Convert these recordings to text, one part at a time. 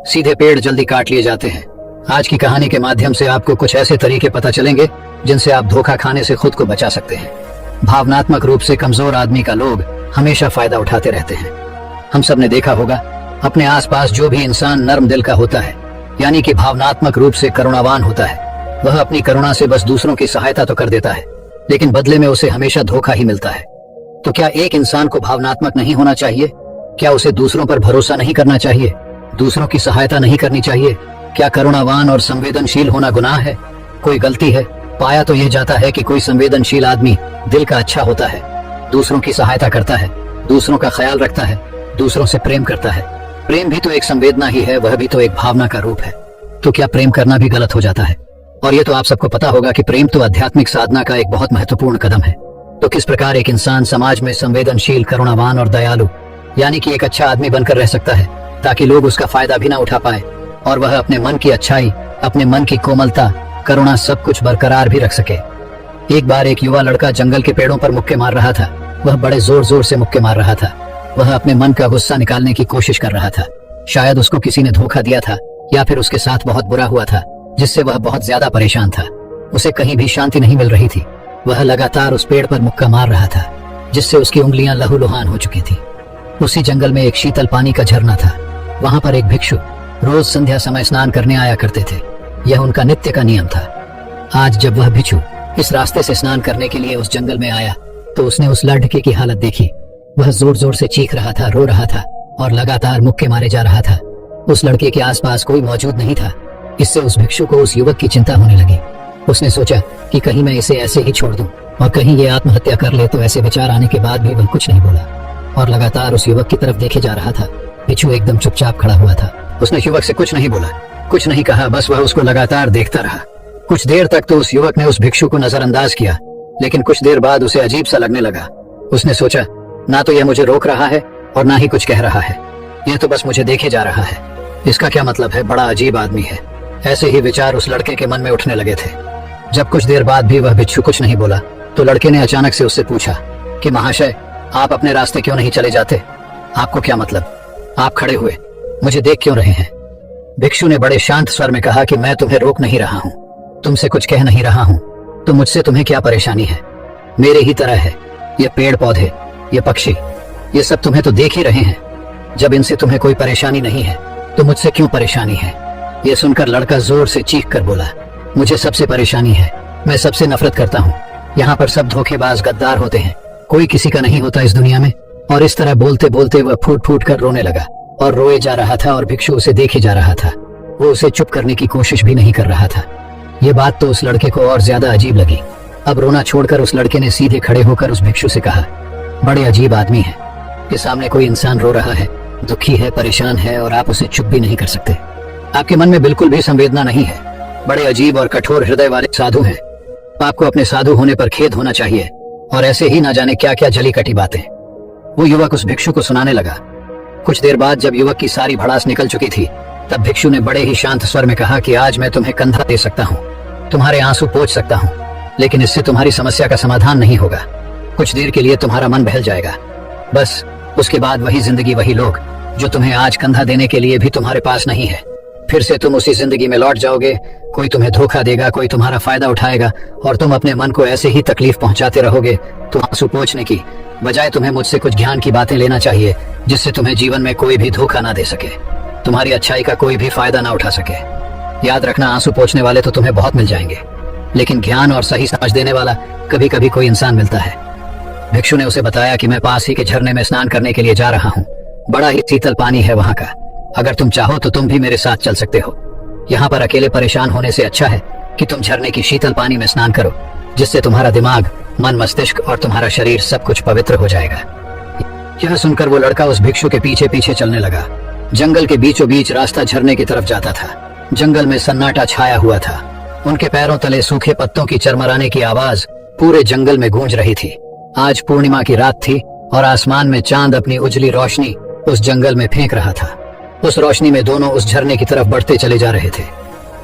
सीधे पेड़ जल्दी काट लिए जाते हैं। आज की कहानी के माध्यम से आपको कुछ ऐसे तरीके पता चलेंगे जिनसे आप धोखा खाने से खुद को बचा सकते हैं। भावनात्मक रूप से कमजोर आदमी का लोग हमेशा फायदा उठाते रहते हैं। हम सब ने देखा होगा, अपने आसपास जो भी इंसान नर्म दिल का होता है, यानी कि भावनात्मक रूप से करुणावान होता है, वह अपनी करुणा से बस दूसरों की सहायता तो कर देता है, लेकिन बदले में उसे हमेशा धोखा ही मिलता है। तो क्या एक इंसान को भावनात्मक नहीं होना चाहिए? क्या उसे दूसरों पर भरोसा नहीं करना चाहिए? दूसरों की सहायता नहीं करनी चाहिए? क्या करुणावान और संवेदनशील होना गुनाह है? कोई गलती है? पाया तो यह जाता है कि कोई संवेदनशील आदमी दिल का अच्छा होता है, दूसरों की सहायता करता है, दूसरों का ख्याल रखता है, दूसरों से प्रेम करता है। प्रेम भी तो एक संवेदना ही है, वह भी तो एक भावना का रूप है। तो क्या प्रेम करना भी गलत हो जाता है? और ये तो आप सबको पता होगा कि प्रेम तो आध्यात्मिक साधना का एक बहुत महत्वपूर्ण कदम है। तो किस प्रकार एक इंसान समाज में संवेदनशील, करुणावान और दयालु, यानी कि एक अच्छा आदमी बनकर रह सकता है, ताकि लोग उसका फायदा भी ना उठा पाए और वह अपने मन की अच्छाई, अपने मन की कोमलता, करुणा सब कुछ बरकरार भी रख सके। एक बार एक युवा लड़का जंगल के पेड़ों पर मुक्के मार रहा था। वह बड़े जोर जोर से मुक्के मार रहा था। वह अपने मन का गुस्सा निकालने की कोशिश कर रहा था। शायद उसको किसी ने धोखा दिया था या फिर उसके साथ बहुत बुरा हुआ था, जिससे वह बहुत ज्यादा परेशान था। उसे कहीं भी शांति नहीं मिल रही थी। वह लगातार उस पेड़ पर मुक्का मार रहा था, जिससे उसकी उंगलियां लहूलुहान हो चुकी थी। उसी जंगल में एक शीतल पानी का झरना था। वहां पर एक भिक्षु रोज संध्या समय स्नान करने आया करते थे। यह उनका नित्य का नियम था। आज जब वह भिक्षु इस रास्ते से स्नान करने के लिए उस जंगल में आया, तो उसने उस लड़के की हालत देखी। वह जोर जोर से चीख रहा था, रो रहा था और लगातार मुक्के मारे जा रहा था। उस लड़के के आसपास कोई मौजूद नहीं था। इससे उस भिक्षु को उस युवक की चिंता होने लगी। उसने सोचा कि कहीं मैं इसे ऐसे ही छोड़ दूं और कहीं ये आत्महत्या कर ले। तो ऐसे विचार आने के बाद भी वह कुछ नहीं बोला और लगातार उस युवक की तरफ देखे जा रहा था। भिक्षु एकदम चुपचाप खड़ा हुआ था। उसने युवक से कुछ नहीं बोला, कुछ नहीं कहा, बस वह उसको लगातार देखता रहा। कुछ देर तक तो उस युवक ने उस भिक्षु को नजरअंदाज किया, लेकिन कुछ देर बाद उसे अजीब सा लगने लगा। उसने सोचा, ना तो यह मुझे रोक रहा है और ना ही कुछ कह रहा है, यह तो बस मुझे देखे जा रहा है। इसका क्या मतलब है? बड़ा अजीब आदमी है। ऐसे ही विचार उस लड़के के मन में उठने लगे थे। जब कुछ देर बाद भी वह भिक्षु कुछ नहीं बोला, तो लड़के ने अचानक से उससे पूछा कि महाशय, आप अपने रास्ते क्यों नहीं चले जाते? आपको क्या मतलब? आप खड़े हुए मुझे देख क्यों रहे हैं? भिक्षु ने बड़े शांत स्वर में कहा कि मैं तुम्हें रोक नहीं रहा हूँ, तुमसे कुछ कह नहीं रहा हूँ, तो मुझसे तुम्हें क्या परेशानी है? मेरे ही तरह है ये पेड़ पौधे, ये पक्षी, ये सब तुम्हें तो देख ही रहे हैं। जब इनसे तुम्हें कोई परेशानी नहीं है तो मुझसे क्यों परेशानी है? ये सुनकर लड़का जोर से चीख कर बोला, मुझे सबसे परेशानी है, मैं सबसे नफरत करता हूँ। यहाँ पर सब धोखेबाज, गद्दार होते हैं, कोई किसी का नहीं होता इस दुनिया में। और इस तरह बोलते बोलते वह फूट फूट कर रोने लगा और रोए जा रहा था और भिक्षु उसे देखे जा रहा था। वो उसे चुप करने की कोशिश भी नहीं कर रहा था। ये बात तो उस लड़के को और ज्यादा अजीब लगी। अब रोना छोड़कर उस लड़के ने सीधे खड़े होकर उस भिक्षु से कहा, बड़े अजीब आदमी है, कि सामने कोई इंसान रो रहा है, दुखी है, परेशान है और आप उसे चुप भी नहीं कर सकते। आपके मन में बिल्कुल भी संवेदना नहीं है। बड़े अजीब और कठोर हृदय वाले साधु हैं। आपको अपने साधु होने पर खेद होना चाहिए और ऐसे ही ना जाने क्या क्या जली कटी बातें। वो युवक उस भिक्षु को सुनाने लगा। कुछ देर बाद जब युवक की सारी भड़ास निकल चुकी थी, तब भिक्षु ने बड़े ही शांत स्वर में कहा कि आज मैं तुम्हें कंधा दे सकता हूँ, तुम्हारे आंसू पोंछ सकता हूँ, लेकिन इससे तुम्हारी समस्या का समाधान नहीं होगा। कुछ देर के लिए तुम्हारा मन बहल जाएगा, बस उसके बाद वही जिंदगी, वही लोग जो तुम्हें आज कंधा देने के लिए भी तुम्हारे पास नहीं है। फिर से तुम उसी जिंदगी में लौट जाओगे। कोई तुम्हें धोखा देगा, कोई तुम्हारा फायदा उठाएगा और तुम अपने मन को ऐसे ही तकलीफ पहुंचाते रहोगे। तो आंसू पोंछने की बजाय तुम्हें मुझसे कुछ ज्ञान की बातें लेना चाहिए, जिससे तुम्हें जीवन में कोई भी धोखा ना दे सके, तुम्हारी अच्छाई का कोई भी फायदा ना उठा सके। याद रखना, आंसू पोंछने वाले तो तुम्हें बहुत मिल जाएंगे, लेकिन ज्ञान और सही समझ देने वाला कभी कभी कोई इंसान मिलता है। भिक्षु ने उसे बताया कि मैं पास ही के झरने में स्नान करने के लिए जा रहा हूँ। बड़ा ही शीतल पानी है वहाँ का। अगर तुम चाहो तो तुम भी मेरे साथ चल सकते हो। यहाँ पर अकेले परेशान होने से अच्छा है कि तुम झरने की शीतल पानी में स्नान करो, जिससे तुम्हारा दिमाग, मन, मस्तिष्क और तुम्हारा शरीर सब कुछ पवित्र हो जाएगा। यह सुनकर वो लड़का उस भिक्षु के पीछे पीछे चलने लगा। जंगल के बीचों बीच रास्ता झरने की तरफ जाता था। जंगल में सन्नाटा छाया हुआ था। उनके पैरों तले सूखे पत्तों की चरमराने की आवाज पूरे जंगल में गूंज रही थी। आज पूर्णिमा की रात थी और आसमान में चांद अपनी उजली रोशनी उस जंगल में फेंक रहा था। उस रोशनी में दोनों उस झरने की तरफ बढ़ते चले जा रहे थे।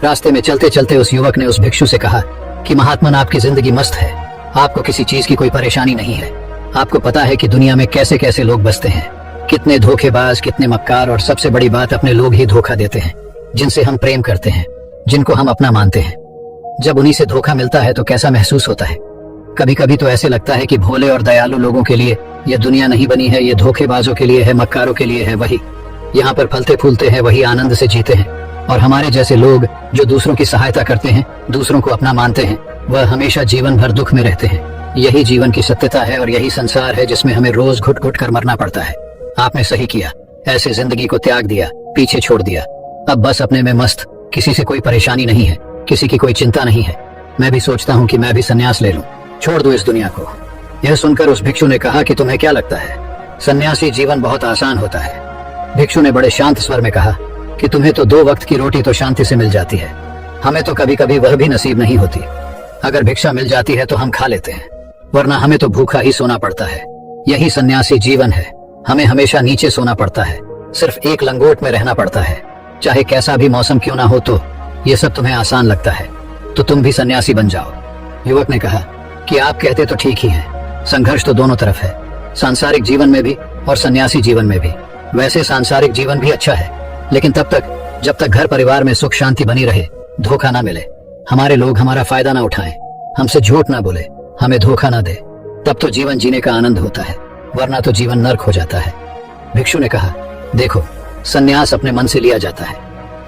रास्ते में चलते चलते उस युवक ने उस भिक्षु से कहा कि महात्मन, आपकी जिंदगी मस्त है, आपको किसी चीज की कोई परेशानी नहीं है। आपको पता है कि दुनिया में कैसे कैसे लोग बसते हैं। कितने धोखेबाज, कितने मक्कार, और सबसे बड़ी बात, अपने लोग ही धोखा देते हैं जिनसे हम प्रेम करते हैं, जिनको हम अपना मानते हैं। जब उन्हीं से धोखा मिलता है तो कैसा महसूस होता है। कभी कभी तो ऐसे लगता है कि भोले और दयालु लोगों के लिए यह दुनिया नहीं बनी है, ये धोखेबाजों के लिए है, मक्कारों के लिए है। वही यहाँ पर फलते फूलते हैं, वही आनंद से जीते हैं। और हमारे जैसे लोग जो दूसरों की सहायता करते हैं, दूसरों को अपना मानते हैं, वह हमेशा जीवन भर दुख में रहते हैं। यही जीवन की सत्यता है और यही संसार है जिसमें हमें रोज घुट घुट कर मरना पड़ता है। आपने सही किया, ऐसे जिंदगी को त्याग दिया, पीछे छोड़ दिया। अब बस अपने में मस्त, किसी से कोई परेशानी नहीं है, किसी की कोई चिंता नहीं है। मैं भी सोचता हूँ कि मैं भी संन्यास ले लूं, छोड़ दूं इस दुनिया को। यह सुनकर उस भिक्षु ने कहा कि तुम्हें क्या लगता है, सन्यासी जीवन बहुत आसान होता है। भिक्षु ने बड़े शांत स्वर में कहा कि तुम्हें तो 2 वक्त की रोटी तो शांति से मिल जाती है, हमें तो कभी कभी वह भी नसीब नहीं होती। अगर भिक्षा मिल जाती है तो हम खा लेते हैं, वरना हमें तो भूखा ही सोना पड़ता है। यही सन्यासी जीवन है, हमें हमेशा नीचे सोना पड़ता है, सिर्फ एक लंगोट में रहना पड़ता है, चाहे कैसा भी मौसम क्यों ना हो। तो ये सब तुम्हें आसान लगता है, तो तुम भी सन्यासी बन जाओ। युवक ने कहा कि आप कहते तो ठीक ही हैं, संघर्ष तो दोनों तरफ है, सांसारिक जीवन में भी और सन्यासी जीवन में भी। वैसे सांसारिक जीवन भी अच्छा है, लेकिन तब तक जब तक घर परिवार में सुख शांति बनी रहे, धोखा ना मिले, हमारे लोग हमारा फायदा ना उठाएं, हमसे झूठ ना बोले, हमें धोखा ना दे, तब तो जीवन जीने का आनंद होता है, वरना तो जीवन नर्क हो जाता है। भिक्षु ने कहा, देखो, सन्यास अपने मन से लिया जाता है।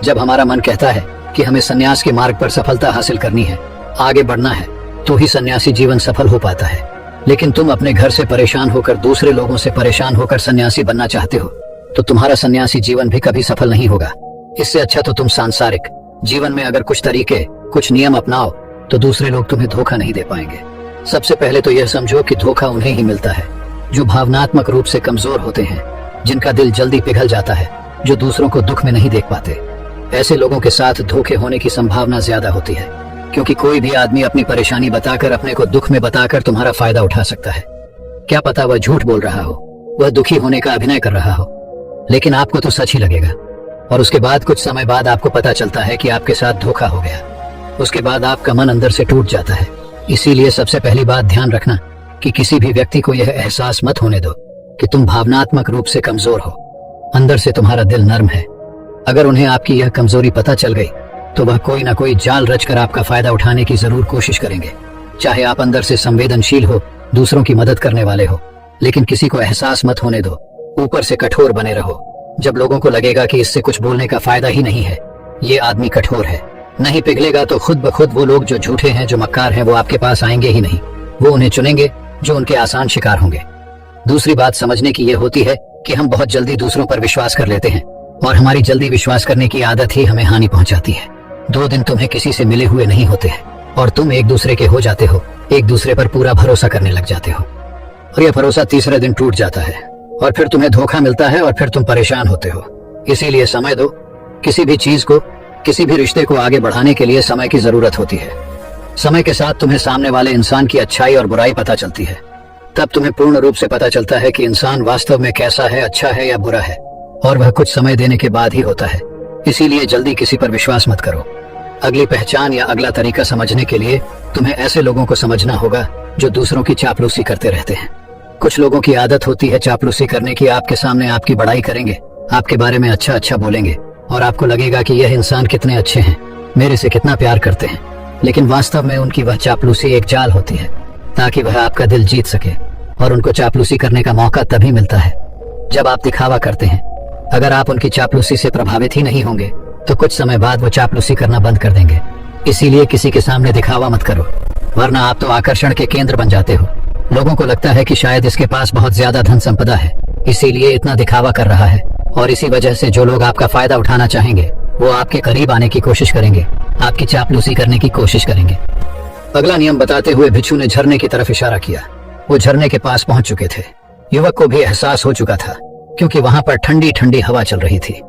जब हमारा मन कहता है कि हमें सन्यास के मार्ग पर सफलता हासिल करनी है, आगे बढ़ना है, तो ही सन्यासी जीवन सफल हो पाता है। लेकिन तुम अपने घर से परेशान होकर, दूसरे लोगों से परेशान होकर सन्यासी बनना चाहते हो, तो तुम्हारा सन्यासी जीवन भी कभी सफल नहीं होगा। इससे अच्छा तो तुम सांसारिक जीवन में अगर कुछ तरीके, कुछ नियम अपनाओ, तो दूसरे लोग तुम्हें धोखा नहीं दे पाएंगे। सबसे पहले तो यह समझो कि धोखा उन्हें ही मिलता है जो भावनात्मक रूप से कमजोर होते हैं, जिनका दिल जल्दी पिघल जाता है, जो दूसरों को दुख में नहीं देख पाते। ऐसे लोगों के साथ धोखे होने की संभावना ज्यादा होती है, क्योंकि कोई भी आदमी अपनी परेशानी बताकर, अपने को दुख में बताकर तुम्हारा फायदा उठा सकता है। क्या पता वह झूठ बोल रहा हो, वह दुखी होने का अभिनय कर रहा हो, लेकिन आपको तो सच ही लगेगा। और उसके बाद कुछ समय बाद आपको पता चलता है कि आपके साथ धोखा हो गया। उसके बाद आपका मन अंदर से टूट जाता है। इसीलिए सबसे पहली बात ध्यान रखना कि किसी भी व्यक्ति को यह एहसास मत होने दो कि तुम भावनात्मक रूप से कमजोर हो। अंदर से तुम्हारा दिल नर्म है। अगर उन्हें आपकी यह कमजोरी पता चल गई तो वह कोई ना कोई जाल रचकर आपका फायदा उठाने की जरूर कोशिश करेंगे। चाहे आप अंदर से संवेदनशील हो, दूसरों की मदद करने वाले हो, लेकिन किसी को एहसास मत होने दो। ऊपर से कठोर बने रहो। जब लोगों को लगेगा कि इससे कुछ बोलने का फायदा ही नहीं है, ये आदमी कठोर है, नहीं पिघलेगा, तो खुद ब खुद वो लोग जो झूठे हैं, जो मक्कार हैं, वो आपके पास आएंगे ही नहीं। वो उन्हें चुनेंगे जो उनके आसान शिकार होंगे। दूसरी बात समझने की यह होती है कि हम बहुत जल्दी दूसरों पर विश्वास कर लेते हैं, और हमारी जल्दी विश्वास करने की आदत ही हमें हानि पहुंचाती है। 2 दिन तुम्हें किसी से मिले हुए नहीं होते हैं और तुम एक दूसरे के हो जाते हो, एक दूसरे पर पूरा भरोसा करने लग जाते हो, और यह भरोसा तीसरे दिन टूट जाता है, और फिर तुम्हें धोखा मिलता है, और फिर तुम परेशान होते हो। इसीलिए समय दो। किसी भी चीज को, किसी भी रिश्ते को आगे बढ़ाने के लिए समय की जरूरत होती है। समय के साथ तुम्हें सामने वाले इंसान की अच्छाई और बुराई पता चलती है। तब तुम्हें पूर्ण रूप से पता चलता है कि इंसान वास्तव में कैसा है, अच्छा है या बुरा है, और वह कुछ समय देने के बाद ही होता है। इसीलिए जल्दी किसी पर विश्वास मत करो। अगली पहचान या अगला तरीका समझने के लिए तुम्हें ऐसे लोगों को समझना होगा जो दूसरों की चापलूसी करते रहते हैं। कुछ लोगों की आदत होती है चापलूसी करने की। आपके सामने आपकी बड़ाई करेंगे, आपके बारे में अच्छा अच्छा बोलेंगे, और आपको लगेगा कि यह इंसान कितने अच्छे हैं, मेरे से कितना प्यार करते हैं। लेकिन वास्तव में उनकी वह चापलूसी एक जाल होती है, ताकि वह आपका दिल जीत सके। और उनको चापलूसी करने का मौका तभी मिलता है जब आप दिखावा करते हैं। अगर आप उनकी चापलूसी से प्रभावित ही नहीं होंगे तो कुछ समय बाद वो चापलूसी करना बंद कर देंगे। इसीलिए किसी के सामने दिखावा मत करो, वरना आप तो आकर्षण के केंद्र बन जाते हो। लोगों को लगता है कि शायद इसके पास बहुत ज्यादा धन संपदा है, इसीलिए इतना दिखावा कर रहा है। और इसी वजह से जो लोग आपका फायदा उठाना चाहेंगे वो आपके करीब आने की कोशिश करेंगे, आपकी चापलूसी करने की कोशिश करेंगे। अगला नियम बताते हुए भिक्षु ने झरने की तरफ इशारा किया। वो झरने के पास पहुंच चुके थे। युवक को भी एहसास हो चुका था, क्योंकि वहां पर ठंडी ठंडी हवा चल रही थी।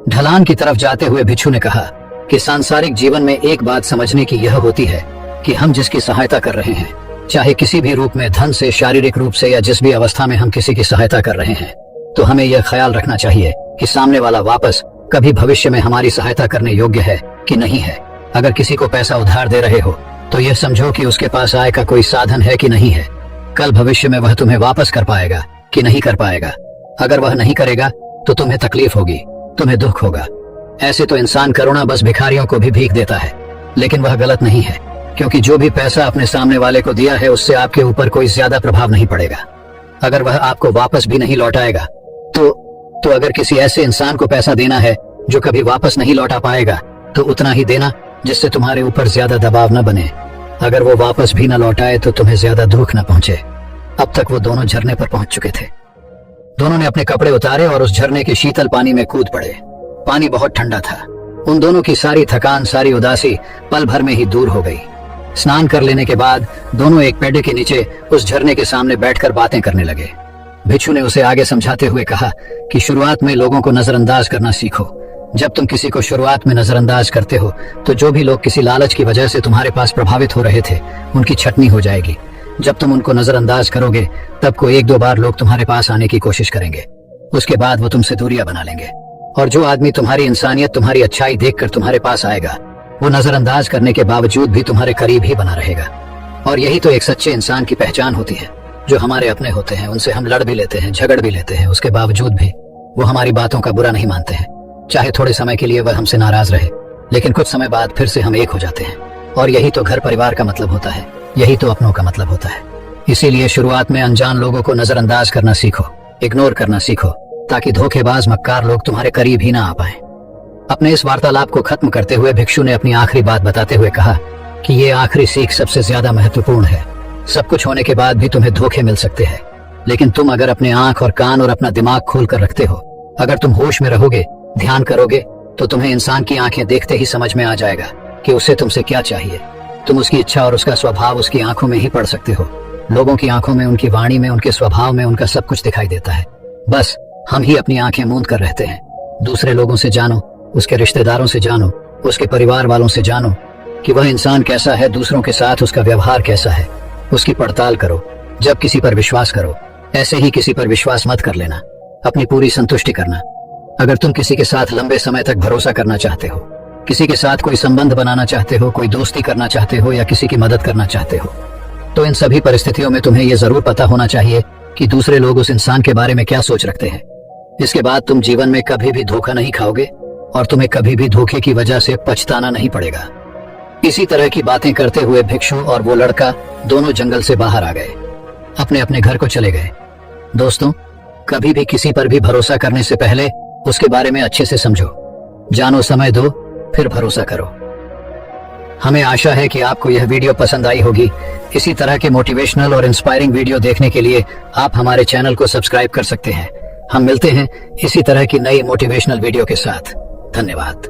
ढलान की तरफ जाते हुए भिक्षु ने कहा कि सांसारिक जीवन में एक बात समझने की यह होती है कि हम जिसकी सहायता कर रहे हैं, चाहे किसी भी रूप में, धन से, शारीरिक रूप से, या जिस भी अवस्था में हम किसी की सहायता कर रहे हैं, तो हमें यह ख्याल रखना चाहिए कि सामने वाला वापस कभी भविष्य में हमारी सहायता करने योग्य है कि नहीं है। अगर किसी को पैसा उधार दे रहे हो तो यह समझो कि उसके पास आय का कोई साधन है कि नहीं है। कल भविष्य में वह तुम्हें वापस कर पाएगा कि नहीं कर पाएगा। अगर वह नहीं करेगा तो तुम्हें तकलीफ होगी, तुम्हें दुख होगा। ऐसे तो इंसान करुणा बस भिखारियों को भी भीख देता है, लेकिन वह गलत नहीं है, क्योंकि जो भी पैसा अपने सामने वाले को दिया है उससे आपके ऊपर कोई ज्यादा प्रभाव नहीं पड़ेगा। अगर वह आपको वापस भी नहीं लौटाएगा तो अगर किसी ऐसे इंसान को पैसा देना है जो कभी वापस नहीं लौटा पाएगा, तो उतना ही देना जिससे तुम्हारे ऊपर ज्यादा दबाव न बने। अगर वो वापस भी न लौटाए तो तुम्हें ज्यादा दुख न पहुंचे। अब तक वो दोनों झरने पर पहुंच चुके थे। दोनों ने अपने कपड़े उतारे और उस झरने के शीतल पानी में कूद पड़े। पानी बहुत ठंडा था। उन दोनों की सारी थकान, सारी उदासी पल भर में ही दूर हो गई। स्नान कर लेने के बाद दोनों एक पेड़ के नीचे उस झरने के सामने बैठकर बातें करने लगे। भिक्षु ने उसे आगे समझाते हुए कहा कि शुरुआत में लोगों को नजरअंदाज करना सीखो। जब तुम किसी को शुरुआत में नजरअंदाज करते हो तो जो भी लोग किसी लालच की वजह से तुम्हारे पास प्रभावित हो रहे थे उनकी छटनी हो जाएगी। जब तुम उनको नजरअंदाज करोगे तब को 1-2 बार लोग तुम्हारे पास आने की कोशिश करेंगे, उसके बाद वो तुमसे दूरियां बना लेंगे। और जो आदमी तुम्हारी इंसानियत, तुम्हारी अच्छाई देखकर तुम्हारे पास आएगा, वो नजरअंदाज करने के बावजूद भी तुम्हारे करीब ही बना रहेगा। और यही तो एक सच्चे इंसान की पहचान होती है। जो हमारे अपने होते हैं उनसे हम लड़ भी लेते हैं, झगड़ भी लेते हैं, उसके बावजूद भी वो हमारी बातों का बुरा नहीं मानते हैं। चाहे थोड़े समय के लिए वह हमसे नाराज रहे, लेकिन कुछ समय बाद फिर से हम एक हो जाते हैं। और यही तो घर परिवार का मतलब होता है, यही तो अपनों का मतलब होता है। इसीलिए शुरुआत में अनजान लोगों को नजरअंदाज करना सीखो, इग्नोर करना सीखो, ताकि धोखेबाज मक्कार लोग तुम्हारे करीब ही ना आ पाए। अपने इस वार्तालाप को खत्म करते हुए भिक्षु ने अपनी आखिरी बात बताते हुए कहा कि ये आखिरी सीख सबसे ज्यादा महत्वपूर्ण है। सब कुछ होने के बाद भी तुम्हें धोखे मिल सकते हैं, लेकिन तुम अगर अपने आंख और कान और अपना दिमाग खोल कर रखते हो, अगर तुम होश में रहोगे, ध्यान करोगे, तो तुम्हें इंसान की आंखें देखते ही समझ में आ जाएगा कि उसे तुमसे क्या चाहिए। तुम उसकी इच्छा और उसका स्वभाव उसकी आंखों में ही पढ़ सकते हो। लोगों की आंखों में, उनकी वाणी में, उनके स्वभाव में उनका सब कुछ दिखाई देता है। बस हम ही अपनी आंखें मूंद कर रहते हैं। दूसरे लोगों से जानो, उसके रिश्तेदारों से जानो, उसके परिवार वालों से जानो कि वह इंसान कैसा है, दूसरों के साथ उसका व्यवहार कैसा है, उसकी पड़ताल करो। जब किसी पर विश्वास करो, ऐसे ही किसी पर विश्वास मत कर लेना, अपनी पूरी संतुष्टि करना। अगर तुम किसी के साथ लंबे समय तक भरोसा करना चाहते हो, किसी के साथ कोई संबंध बनाना चाहते हो, कोई दोस्ती करना चाहते हो या किसी की मदद करना चाहते हो, तो इन सभी परिस्थितियों में तुम्हें यह जरूर पता होना चाहिए कि दूसरे लोग उस इंसान के बारे में क्या सोच रखते हैं। इसके बाद तुम जीवन में कभी भी धोखा नहीं खाओगे और तुम्हें कभी भी धोखे की वजह से पछताना नहीं पड़ेगा। इसी तरह की बातें करते हुए भिक्षु और वो लड़का दोनों जंगल से बाहर आ गए, अपने अपने घर को चले गए। दोस्तों, कभी भी किसी पर भी भरोसा करने से पहले उसके बारे में अच्छे से समझो, जानो, समय दो, फिर भरोसा करो। हमें आशा है कि आपको यह वीडियो पसंद आई होगी। इसी तरह के मोटिवेशनल और इंस्पायरिंग वीडियो देखने के लिए आप हमारे चैनल को सब्सक्राइब कर सकते हैं। हम मिलते हैं इसी तरह की नई मोटिवेशनल वीडियो के साथ। धन्यवाद।